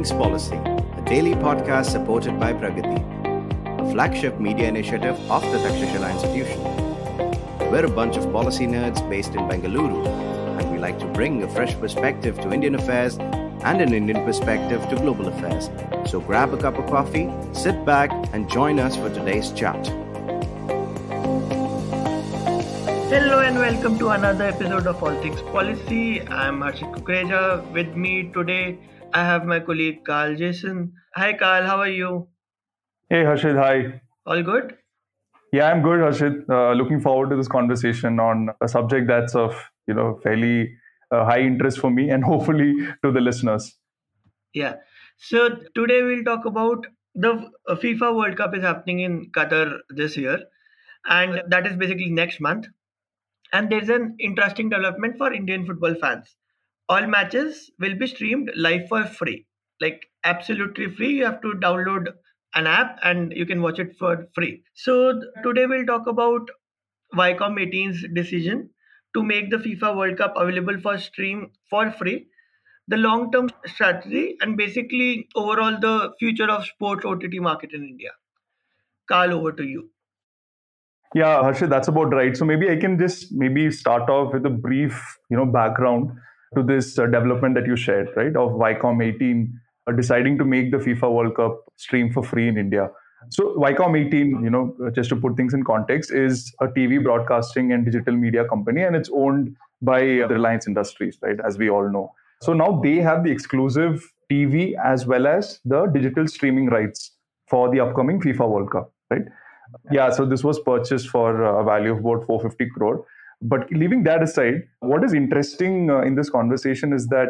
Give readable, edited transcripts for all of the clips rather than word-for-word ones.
Things Policy, a daily podcast supported by Pragati, a flagship media initiative of the Takshashila Institution. We're a bunch of policy nerds based in Bengaluru, and we like to bring a fresh perspective to Indian affairs and an Indian perspective to global affairs. So grab a cup of coffee, sit back, and join us for today's chat. Hello and welcome to another episode of All Things Policy. I'm Harshit Kukreja. With me today, I have my colleague Carl Jaison. Hi Carl, how are you? Hey Harshit, hi. All good? Yeah, I'm good, Harshit. Looking forward to this conversation on a subject that's of fairly high interest for me and hopefully to the listeners. Yeah. So today we'll talk about the FIFA World Cup is happening in Qatar this year, and that is basically next month. And there's an interesting development for Indian football fans. All matches will be streamed live for free, like absolutely free. You have to download an app and you can watch it for free. So today we'll talk about Viacom 18's decision to make the FIFA World Cup available for stream for free, the long-term strategy, and basically overall the future of sports OTT market in India. Carl, over to you. Yeah, Harshit, that's about right. So maybe I can just start off with a brief, background to this development that you shared, right? Of Viacom 18 deciding to make the FIFA World Cup stream for free in India. So Viacom 18, just to put things in context, is a TV broadcasting and digital media company, and it's owned by the Reliance Industries, right? As we all know. So now they have the exclusive TV as well as the digital streaming rights for the upcoming FIFA World Cup, right? Yeah, so this was purchased for a value of about 450 crore. But leaving that aside, what is interesting in this conversation is that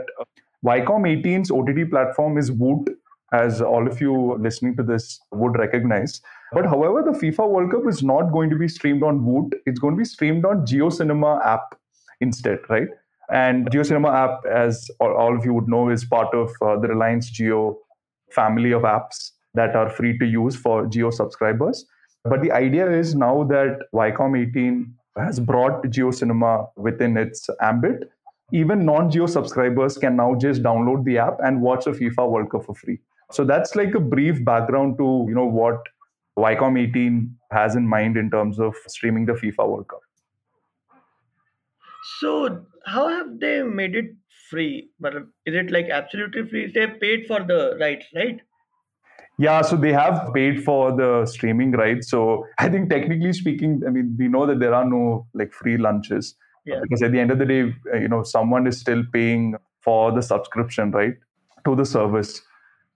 Viacom 18's OTT platform is Voot, as all of you listening to this would recognize. But however, the FIFA World Cup is not going to be streamed on Voot. It's going to be streamed on JioCinema app instead, right? And JioCinema app, as all of you would know, is part of the Reliance Jio family of apps that are free to use for Jio subscribers. But the idea is now that Viacom 18 has brought JioCinema within its ambit, even non-Jio subscribers can now just download the app and watch the FIFA World Cup for free. So that's like a brief background to what Viacom 18 has in mind in terms of streaming the FIFA World Cup. So how have they made it free? But is it like absolutely free? They paid for the rights, right? Yeah, so they have paid for the streaming rights. So I think technically speaking, we know that there are no like free lunches. Yeah. Because at the end of the day, someone is still paying for the subscription, right, to the service.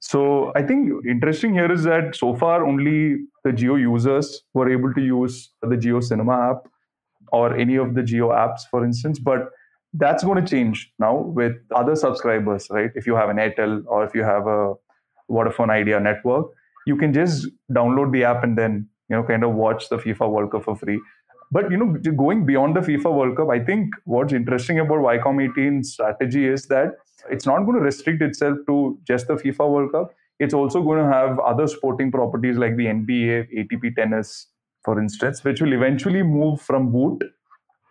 So I think interesting here is that so far only the Jio users were able to use the JioCinema app or any of the Jio apps, for instance. But that's going to change now with other subscribers, right? If you have an Airtel or if you have a Vodafone Idea network, you can just download the app and then kind of watch the FIFA World Cup for free. But going beyond the FIFA World Cup, I think what's interesting about Viacom 18's strategy is that it's not going to restrict itself to just the FIFA World Cup. It's also going to have other sporting properties like the NBA, ATP tennis, for instance, which will eventually move from Voot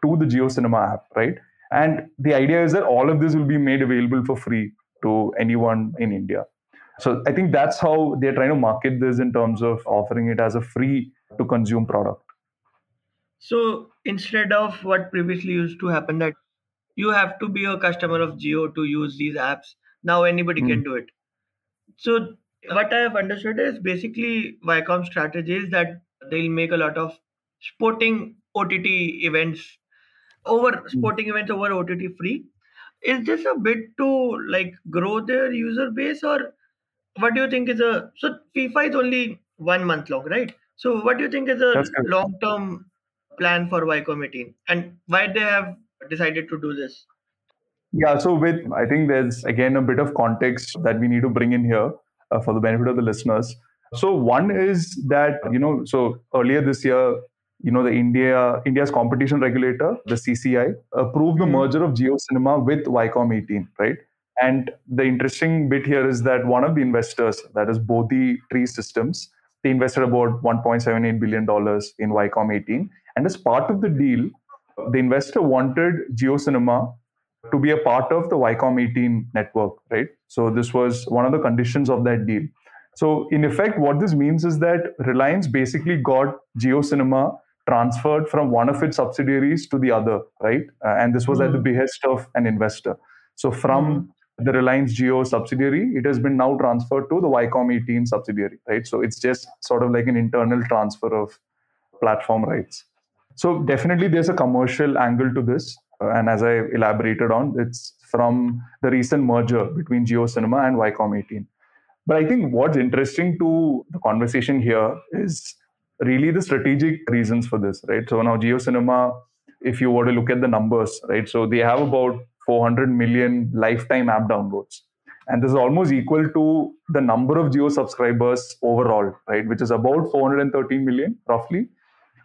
to the JioCinema app, right? And the idea is that all of this will be made available for free to anyone in India. So I think that's how they're trying to market this in terms of offering it as a free to consume product. So instead of what previously used to happen that you have to be a customer of Jio to use these apps, now anybody can do it. So what I have understood is basically Viacom strategy is that they'll make a lot of sporting OTT events over OTT free. Is this a bit to like grow their user base, or what do you think is so FIFA is only 1 month long, right? So what do you think is a That's correct. long-term plan for Viacom 18 and why they have decided to do this? Yeah, so I think there's again a bit of context that we need to bring in here for the benefit of the listeners. So one is that, so earlier this year, the India's competition regulator, the CCI, approved the merger of JioCinema with Viacom 18, right? And the interesting bit here is that one of the investors, that is Bodhi Tree Systems, they invested about $1.78 billion in Viacom 18. And as part of the deal, the investor wanted JioCinema to be a part of the Viacom 18 network, right? So this was one of the conditions of that deal. So in effect, what this means is that Reliance basically got JioCinema transferred from one of its subsidiaries to the other, right? And this was at the behest of an investor. So from the Reliance Jio subsidiary, it has been now transferred to the Viacom 18 subsidiary, right? So it's just sort of like an internal transfer of platform rights. So definitely there's a commercial angle to this. And as I elaborated on, it's from the recent merger between JioCinema and Viacom 18. But I think what's interesting to the conversation here is really the strategic reasons for this, right? So now JioCinema, if you were to look at the numbers, right? So they have about 400 million lifetime app downloads. And this is almost equal to the number of Jio subscribers overall, right? Which is about 413 million, roughly.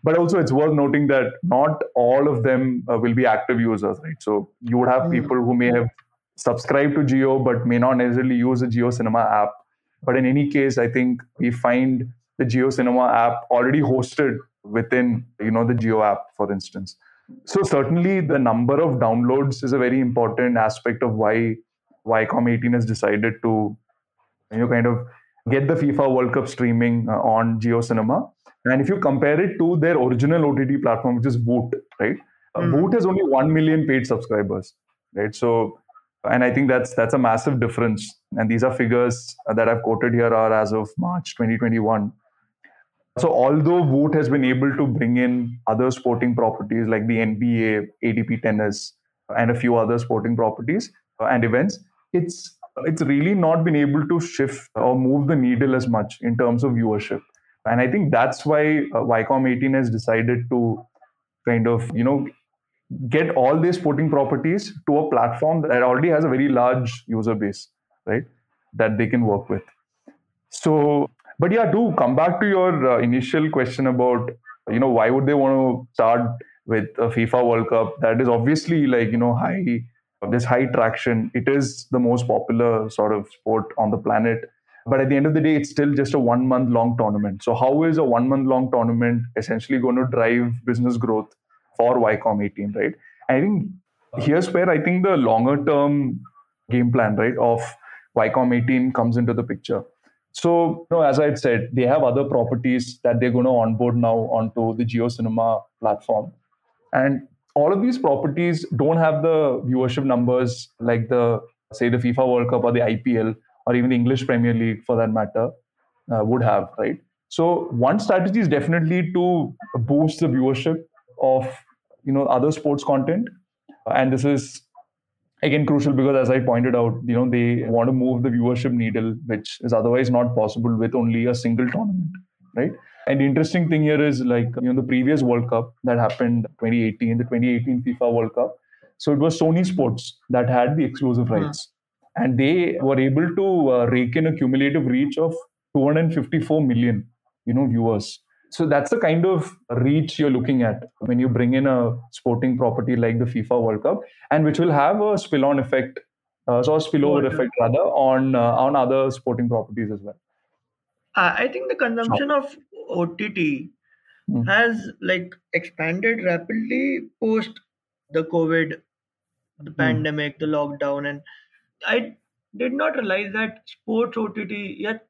But also, it's worth noting that not all of them will be active users, right? So you would have people who may have subscribed to Jio but may not necessarily use the JioCinema app. But in any case, I think we find the JioCinema app already hosted within, the Jio app, for instance. So certainly, the number of downloads is a very important aspect of why Viacom 18 has decided to, kind of get the FIFA World Cup streaming on JioCinema. And if you compare it to their original OTT platform, which is Voot, right? Voot has only 1 million paid subscribers, right? So, and I think that's a massive difference. And these are figures that I've quoted here are as of March 2021. So although Voot has been able to bring in other sporting properties like the NBA, ADP tennis, and a few other sporting properties and events, it's really not been able to shift or move the needle as much in terms of viewership. And I think that's why Viacom 18 has decided to kind of, get all these sporting properties to a platform that already has a very large user base, right? That they can work with. So, but yeah, to come back to your initial question about, why would they want to start with a FIFA World Cup? That is obviously like, high traction. It is the most popular sort of sport on the planet. But at the end of the day, it's still just a 1 month long tournament. So how is a 1 month long tournament essentially going to drive business growth for Viacom 18, right? I think here's where I think the longer term game plan, right, of Viacom 18 comes into the picture. So, as I had said, they have other properties that they're going to onboard now onto the JioCinema platform. And all of these properties don't have the viewership numbers like the FIFA World Cup or the IPL or even the English Premier League for that matter would have, right? So one strategy is definitely to boost the viewership of, other sports content. And this is, again, crucial because as I pointed out, they want to move the viewership needle, which is otherwise not possible with only a single tournament, right? And the interesting thing here is like, the previous World Cup that happened 2018, the 2018 FIFA World Cup. So it was Sony Sports that had the exclusive rights. And they were able to rake in a cumulative reach of 254 million, viewers. So that's the kind of reach you're looking at when you bring in a sporting property like the FIFA World Cup, and which will have a spill-on effect, spillover effect rather, on other sporting properties as well. I think the consumption of OTT has like expanded rapidly post the COVID, the pandemic, the lockdown, and I did not realize that sports OTT yet.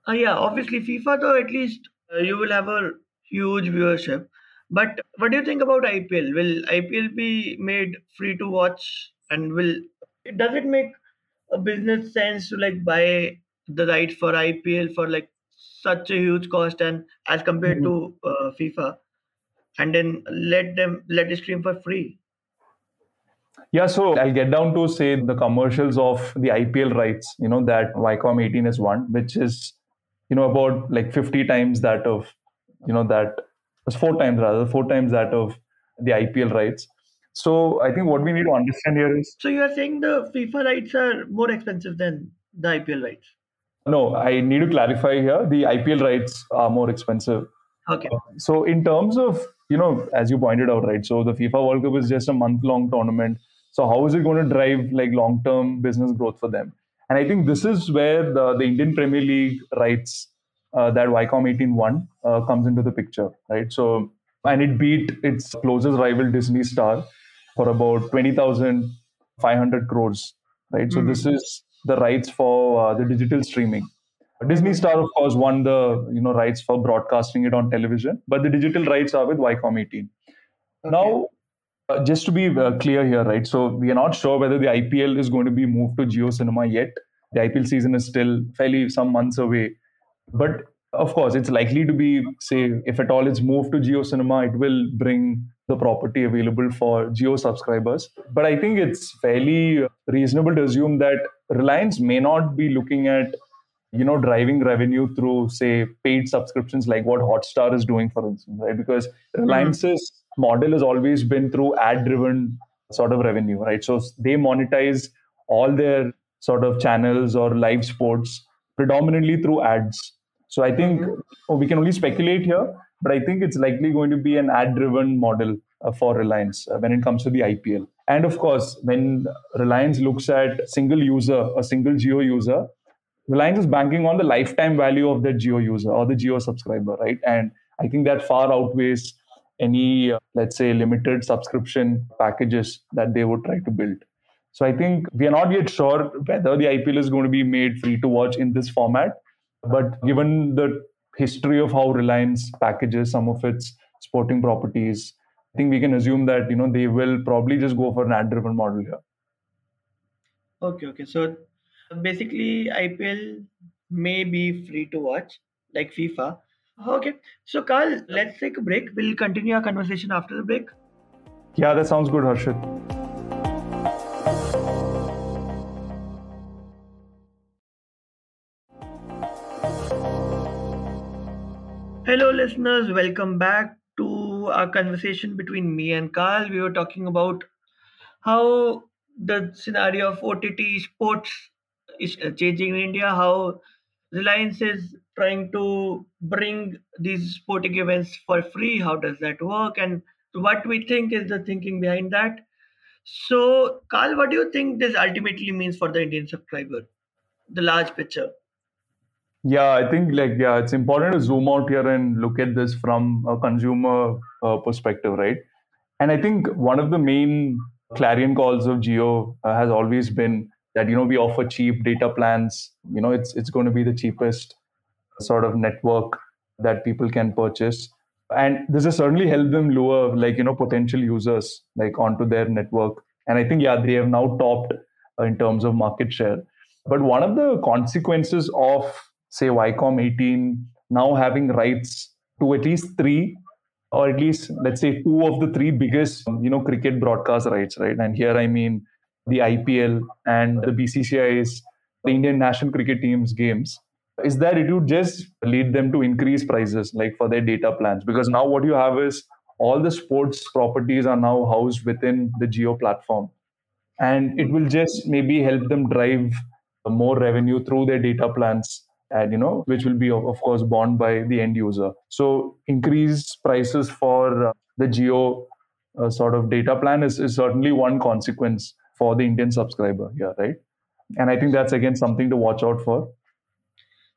Yeah, obviously FIFA though at least you will have a huge viewership. But what do you think about IPL? Will IPL be made free to watch, and does it make a business sense to like buy the rights for IPL for like such a huge cost and as compared to FIFA, and then let it stream for free? Yeah, so I'll get down to say the commercials of the IPL rights, that Viacom 18 has won, which is, about like 50 times that of, that was 4 times that of the IPL rights. So I think what we need to understand here is. So you are saying the FIFA rights are more expensive than the IPL rights? No, I need to clarify here. The IPL rights are more expensive. Okay. So in terms of, as you pointed out, right? So the FIFA World Cup is just a month-long tournament. So how is it going to drive like long-term business growth for them? And I think this is where the Indian Premier League rights that Viacom 18 won comes into the picture, right? So, and it beat its closest rival Disney Star for about 20,000 500 crores, right? So this is the rights for the digital streaming. Disney Star, of course, won the rights for broadcasting it on television, but the digital rights are with Viacom 18. Okay. Now, just to be clear here, right? So we are not sure whether the IPL is going to be moved to JioCinema yet. The IPL season is still fairly some months away. But of course, it's likely to be, say, if at all it's moved to JioCinema, it will bring the property available for Jio subscribers. But I think it's fairly reasonable to assume that Reliance may not be looking at driving revenue through, say, paid subscriptions like what Hotstar is doing, for instance, right? Because Reliance's model has always been through ad-driven sort of revenue, right? So they monetize all their sort of channels or live sports predominantly through ads. So I think we can only speculate here, but I think it's likely going to be an ad-driven model for Reliance when it comes to the IPL. And of course, when Reliance looks at a single Jio user, Reliance is banking on the lifetime value of that Jio user or the Jio subscriber, right? And I think that far outweighs any, let's say, limited subscription packages that they would try to build. So I think we are not yet sure whether the IPL is going to be made free to watch in this format. But given the history of how Reliance packages some of its sporting properties, I think we can assume that they will probably just go for an ad-driven model here. Okay. So basically, IPL may be free to watch like FIFA. Okay. So Carl, let's take a break. We'll continue our conversation after the break. Yeah, that sounds good, Harshit. Hello, listeners. Welcome back to our conversation between me and Carl. We were talking about how the scenario of OTT sports is changing in India, how Reliance is trying to bring these sporting events for free. How does that work? And what we think is the thinking behind that. So, Carl, what do you think this ultimately means for the Indian subscriber? The large picture. Yeah, I think it's important to zoom out here and look at this from a consumer perspective, right? And I think one of the main clarion calls of Jio has always been that we offer cheap data plans. It's going to be the cheapest sort of network that people can purchase, and this has certainly helped them lure potential users onto their network. And I think they have now topped in terms of market share. But one of the consequences of, say, Viacom 18 now having rights to at least three, or at least, let's say, two of the three biggest, cricket broadcast rights, right? And here I mean the IPL and the BCCI's, the Indian national cricket team's games, is that it would just lead them to increase prices for their data plans. Because now what you have is all the sports properties are now housed within the Jio platform. And it will just maybe help them drive more revenue through their data plans, and which will be of course borne by the end user. So increased prices for the Jio sort of data plan is certainly one consequence for the Indian subscriber here, right? And I think that's again something to watch out for.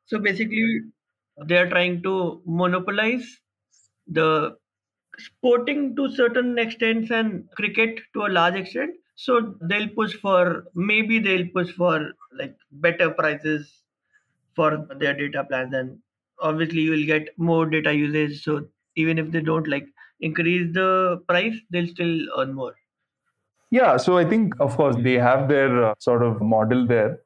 So basically, they are trying to monopolize the sporting to certain extents and cricket to a large extent. So they'll push for like better prices for their data plans, and obviously you will get more data usage. So even if they don't increase the price, they'll still earn more. Yeah, so I think, of course, they have their sort of model there.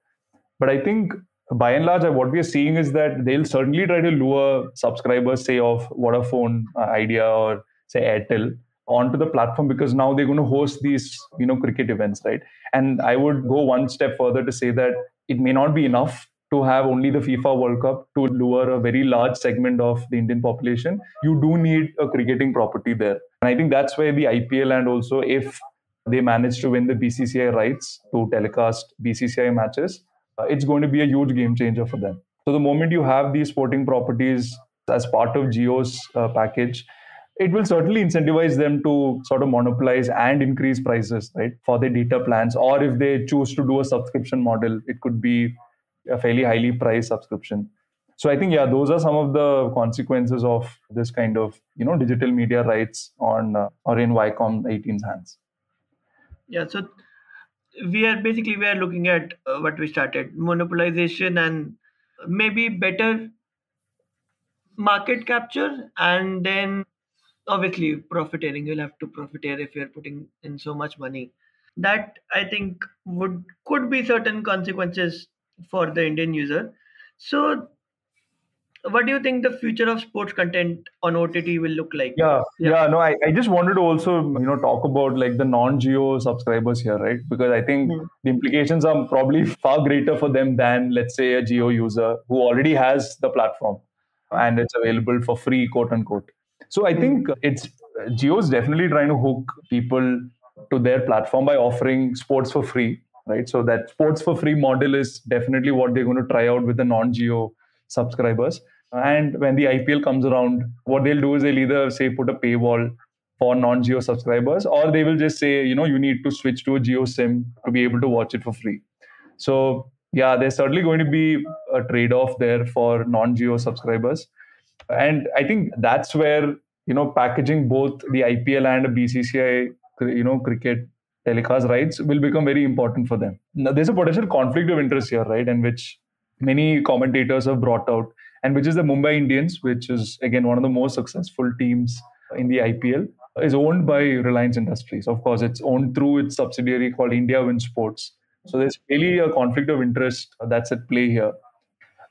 But I think by and large, what we are seeing is that they'll certainly try to lure subscribers, say, of Vodafone, Idea, or say Airtel, onto the platform, because now they're going to host these, cricket events, right? And I would go one step further to say that it may not be enough to have only the FIFA World Cup to lure a very large segment of the Indian population. You do need a cricketing property there. And I think that's where the IPL, and also if they manage to win the BCCI rights to telecast BCCI matches, it's going to be a huge game changer for them. So the moment you have these sporting properties as part of Jio's package, it will certainly incentivize them to sort of monopolize and increase prices, right, for their data plans. Or if they choose to do a subscription model, it could be a fairly highly priced subscription. So I think, those are some of the consequences of this kind of, digital media rights on or in Viacom 18's hands. Yeah. So we are looking at what we started, monopolization and maybe better market capture, and then obviously profiteering. You'll have to profiteer if you're putting in so much money. That I think would could be certain consequences for the Indian user. So what do you think the future of sports content on OTT will look like? Yeah. No, I just wanted to also, talk about like the non-Geo subscribers here, right? Because I think Hmm. the implications are probably far greater for them than, let's say, a Geo user who already has the platform and it's available for free, quote unquote. So I Hmm. think it's Geo is definitely trying to hook people to their platform by offering sports for free, right? So that sports for free model is definitely what they're going to try out with the non-Geo subscribers. And when the IPL comes around, what they'll do is they'll either say put a paywall for non-Geo subscribers, or they will just say, you need to switch to a Geo SIM to be able to watch it for free. So yeah, there's certainly going to be a trade-off there for non-Geo subscribers. And I think that's where, packaging both the IPL and BCCI, cricket telecast rights will become very important for them. Now, there's a potential conflict of interest here, right? And which many commentators have brought out, and which is the Mumbai Indians, which is again one of the most successful teams in the IPL, is owned by Reliance Industries. Of course, it's owned through its subsidiary called India Win Sports. So there's really a conflict of interest that's at play here,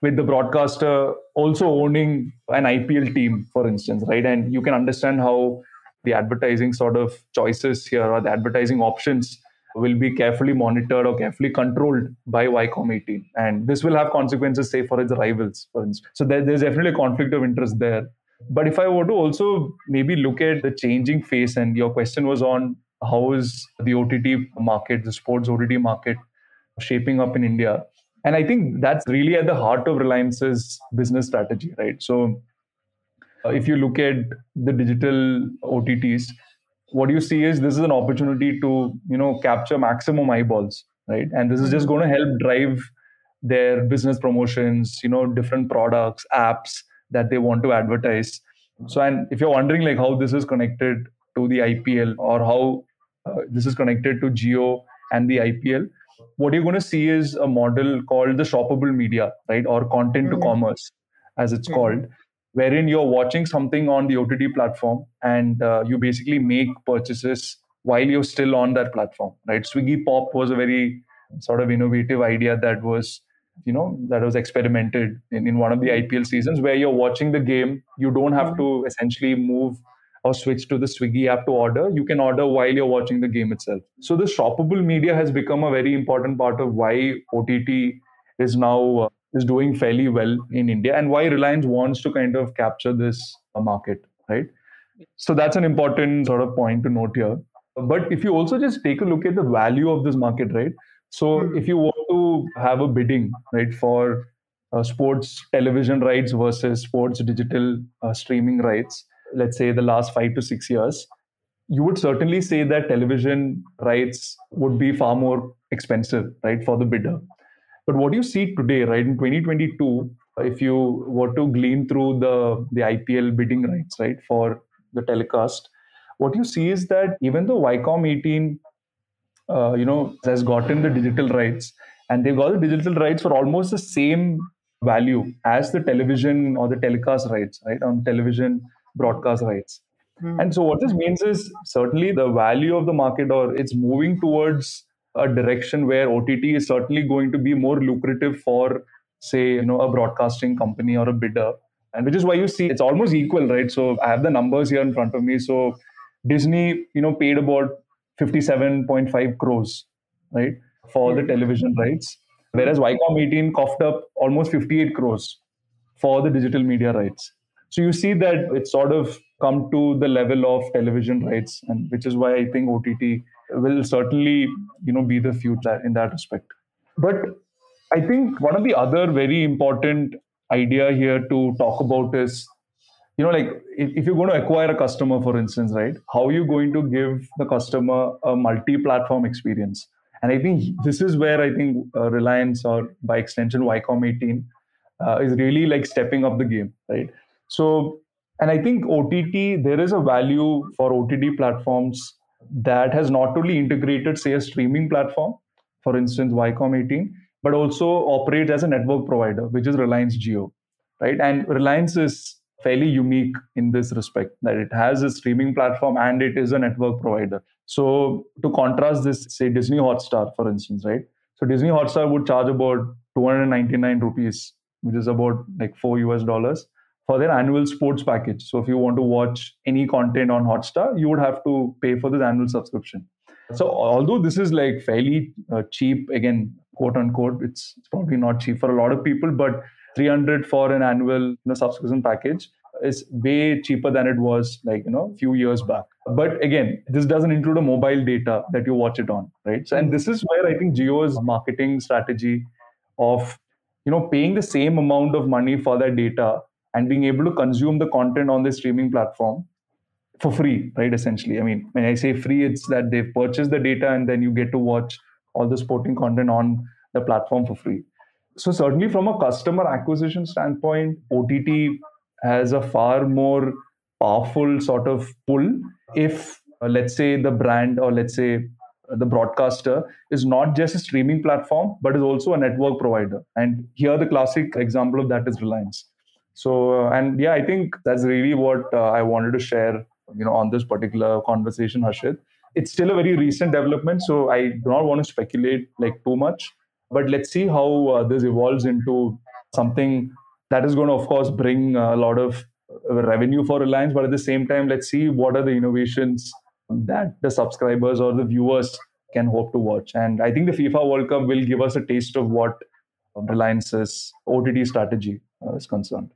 with the broadcaster also owning an IPL team, for instance, right? And you can understand how the advertising sort of choices here or the advertising options will be carefully monitored or carefully controlled by Viacom 18. And this will have consequences, say, for its rivals, for instance. So there's definitely a conflict of interest there. But if I were to also maybe look at the changing face, and your question was on how is the OTT market, the sports OTT market, shaping up in India. And I think that's really at the heart of Reliance's business strategy, right? So if you look at the digital OTTs, what you see is this is an opportunity to, capture maximum eyeballs, right? And this is just Hmm. going to help drive their business promotions, different products, apps that they want to advertise. So, and if you're wondering like how this is connected to the IPL, or how this is connected to Geo and the IPL, what you're going to see is a model called the shoppable media, right? Or content to Hmm. commerce, as it's Hmm. called, wherein you're watching something on the OTT platform, and you basically make purchases while you're still on that platform, right? Swiggy Pop was a very sort of innovative idea that was, that was experimented in one of the IPL seasons, where you're watching the game. You don't have Hmm. to essentially move or switch to the Swiggy app to order. You can order while you're watching the game itself. So the shoppable media has become a very important part of why OTT is now is doing fairly well in India, and why Reliance wants to kind of capture this market, right? So that's an important sort of point to note here. But if you also just take a look at the value of this market, right? So Hmm. if you want to have a bidding, right, for sports television rights versus sports digital streaming rights, let's say the last 5 to 6 years, you would certainly say that television rights would be far more expensive, right, for the bidder. But what you see today, right, in 2022, if you were to glean through the IPL bidding rights, right, for the telecast, what you see is that even though Viacom 18, has gotten the digital rights, and they've got the digital rights for almost the same value as the television or the telecast rights, right, on television broadcast rights. Hmm. And so what this means is certainly the value of the market, or it's moving towards a direction where OTT is certainly going to be more lucrative for, say, a broadcasting company or a bidder. And which is why you see it's almost equal, right? So I have the numbers here in front of me. So Disney, paid about 57.5 crores, right, for the Hmm. television rights, Hmm. whereas Viacom 18 coughed up almost 58 crores for the digital media rights. So you see that it's sort of come to the level of television rights, and which is why I think OTT will certainly, be the future in that respect. But I think one of the other very important idea here to talk about is, like if you're going to acquire a customer, for instance, right, how are you going to give the customer a multi-platform experience? And I think this is where I think Reliance, or by extension Viacom 18, is really like stepping up the game, right? So, and I think OTT, there is a value for OTT platforms that has not only integrated, say, a streaming platform, for instance, Viacom 18, but also operates as a network provider, which is Reliance Jio, right? And Reliance is fairly unique in this respect that it has a streaming platform and it is a network provider. So to contrast this, say Disney Hotstar, for instance, right? So Disney Hotstar would charge about 299 rupees, which is about like $4 for their annual sports package. So if you want to watch any content on Hotstar, you would have to pay for this annual subscription. So although this is like fairly cheap, again, quote unquote, it's probably not cheap for a lot of people, but 300 for an annual subscription package is way cheaper than it was like a few years back. But again, this doesn't include a mobile data that you watch it on, right? So, and this is where I think Jio's marketing strategy of paying the same amount of money for that data and being able to consume the content on the streaming platform for free, right? Essentially, I mean, when I say free, it's that they've purchased the data and then you get to watch all the sporting content on the platform for free. So certainly from a customer acquisition standpoint, OTT has a far more powerful sort of pull if, let's say, the brand or let's say the broadcaster is not just a streaming platform, but is also a network provider. And here the classic example of that is Reliance. So, and yeah, I think that's really what I wanted to share, on this particular conversation, Harshit. It's still a very recent development, so I do not want to speculate like too much. But let's see how this evolves into something that is going to, of course, bring a lot of revenue for Reliance. But at the same time, let's see what are the innovations that the subscribers or the viewers can hope to watch. And I think the FIFA World Cup will give us a taste of what Reliance's OTT strategy is concerned.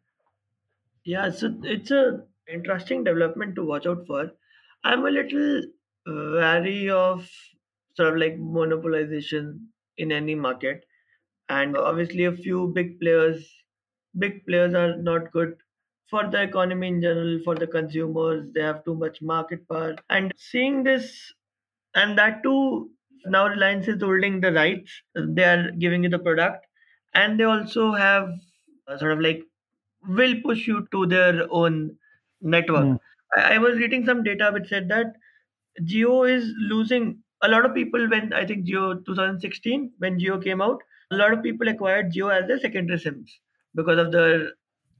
Yeah, so it's a interesting development to watch out for. I'm a little wary of sort of like monopolization in any market, and obviously a few big players are not good for the economy in general, for the consumers. They have too much market power, and seeing this, and that too, now Reliance is holding the rights. They are giving you the product, and they also have sort of like will push you to their own network. Mm. I was reading some data which said that Jio is losing a lot of people. When I think Jio 2016, when Jio came out, a lot of people acquired Jio as their secondary SIMs because of the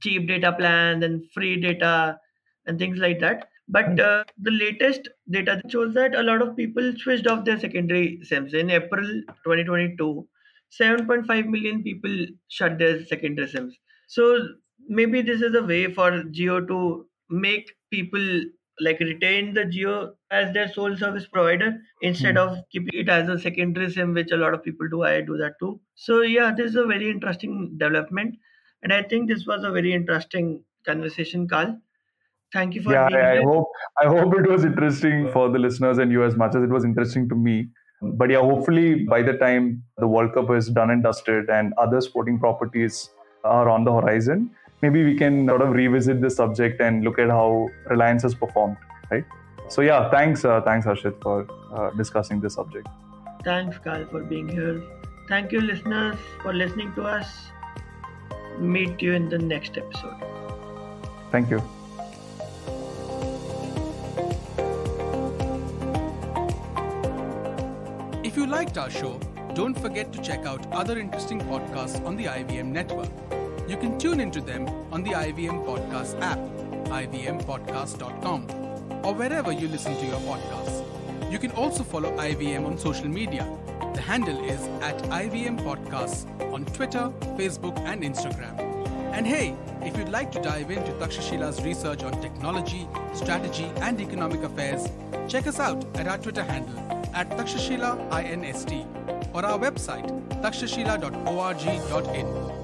cheap data plans and free data and things like that. But the latest data shows that a lot of people switched off their secondary SIMs. In April 2022, 7.5 million people shut their secondary SIMs. So maybe this is a way for Jio to make people like retain the Jio as their sole service provider instead of keeping it as a secondary SIM, which a lot of people do. I do that too. So yeah, this is a very interesting development, and I think this was a very interesting conversation, Carl. Thank you for Yeah, being I here. hope it was interesting for the listeners and you as much as it was interesting to me. But yeah, hopefully by the time the World Cup is done and dusted and other sporting properties are on the horizon, maybe we can sort of revisit this subject and look at how Reliance has performed, right? So yeah, thanks Harshit for discussing this subject. Thanks, Carl, for being here. Thank you, listeners, for listening to us. Meet you in the next episode. Thank you. If you liked our show, don't forget to check out other interesting podcasts on the IVM network. You can tune into them on the IVM Podcast app, ivmpodcast.com, or wherever you listen to your podcasts. You can also follow IVM on social media. The handle is @IVM Podcasts on Twitter, Facebook, and Instagram. And hey, if you'd like to dive into Takshashila's research on technology, strategy, and economic affairs, check us out at our Twitter handle @TakshashilaINST or our website takshashila.org.in.